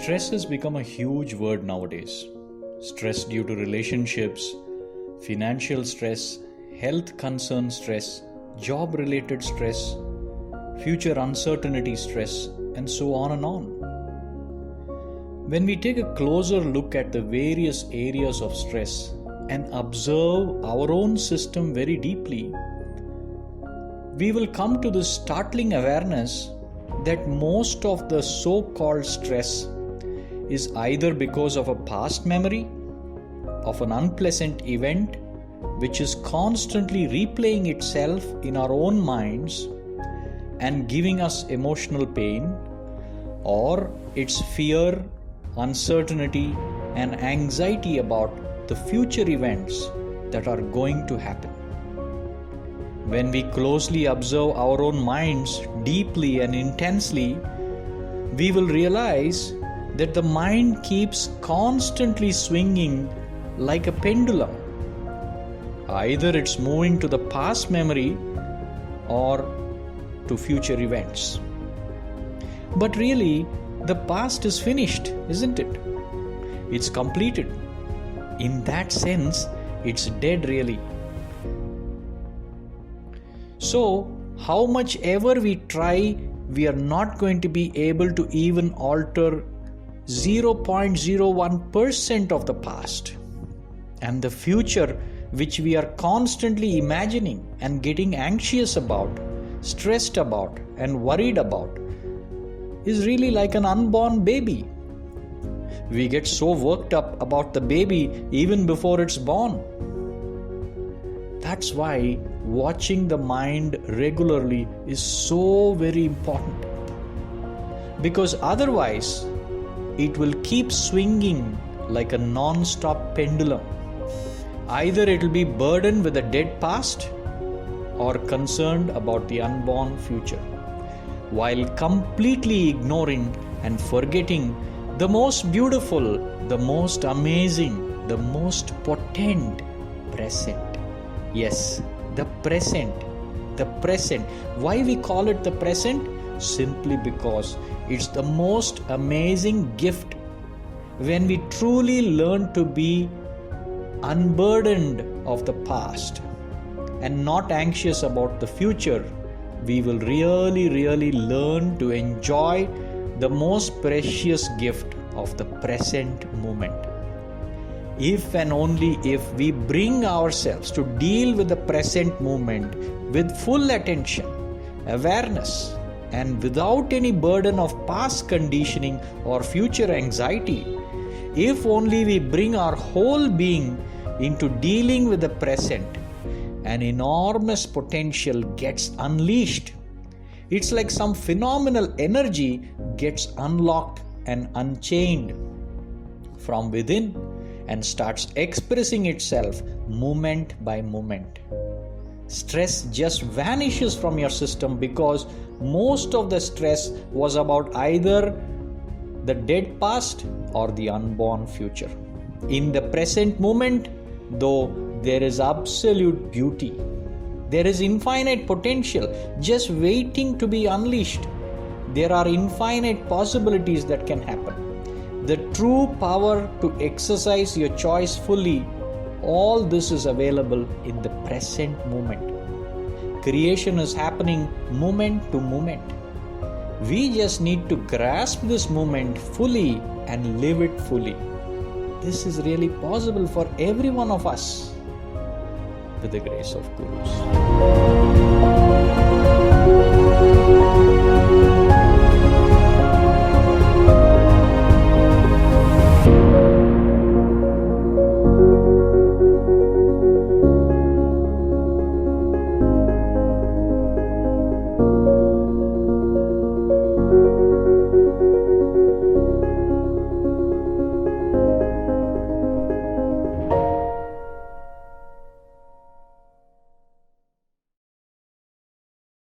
Stress has become a huge word nowadays. Stress due to relationships, financial stress, health concern stress, job related stress, future uncertainty stress, and so on and on. When we take a closer look at the various areas of stress and observe our own system very deeply, we will come to this startling awareness that most of the so-called stress is either because of a past memory of an unpleasant event which is constantly replaying itself in our own minds and giving us emotional pain, or it's fear, uncertainty, and anxiety about the future events that are going to happen. When we closely observe our own minds deeply and intensely, we will realize that the mind keeps constantly swinging like a pendulum. Either it's moving to the past memory or to future events. But really, the past is finished, isn't it? It's completed. In that sense, it's dead really. So, how much ever we try, we are not going to be able to even alter 0.01% of the past. And the future, which we are constantly imagining and getting anxious about, stressed about, and worried about, is really like an unborn baby. We get so worked up about the baby even before it's born. That's why watching the mind regularly is so very important. Because otherwise, it will keep swinging like a non-stop pendulum. Either it will be burdened with the dead past or concerned about the unborn future, while completely ignoring and forgetting the most beautiful, the most amazing, the most potent present. Yes, the present. The present. Why we call it the present? Simply because it's the most amazing gift. When we truly learn to be unburdened of the past and not anxious about the future, we will really learn to enjoy the most precious gift of the present moment. If and only if we bring ourselves to deal with the present moment with full attention, awareness, and without any burden of past conditioning or future anxiety, if only we bring our whole being into dealing with the present, an enormous potential gets unleashed. It's like some phenomenal energy gets unlocked and unchained from within and starts expressing itself moment by moment. Stress just vanishes from your system because most of the stress was about either the dead past or the unborn future. In the present moment, though, there is absolute beauty. There is infinite potential just waiting to be unleashed. There are infinite possibilities that can happen. The true power to exercise your choice fully, all this is available in the present moment. Creation is happening moment to moment. We just need to grasp this moment fully and live it fully. This is really possible for every one of us with the grace of Gurus.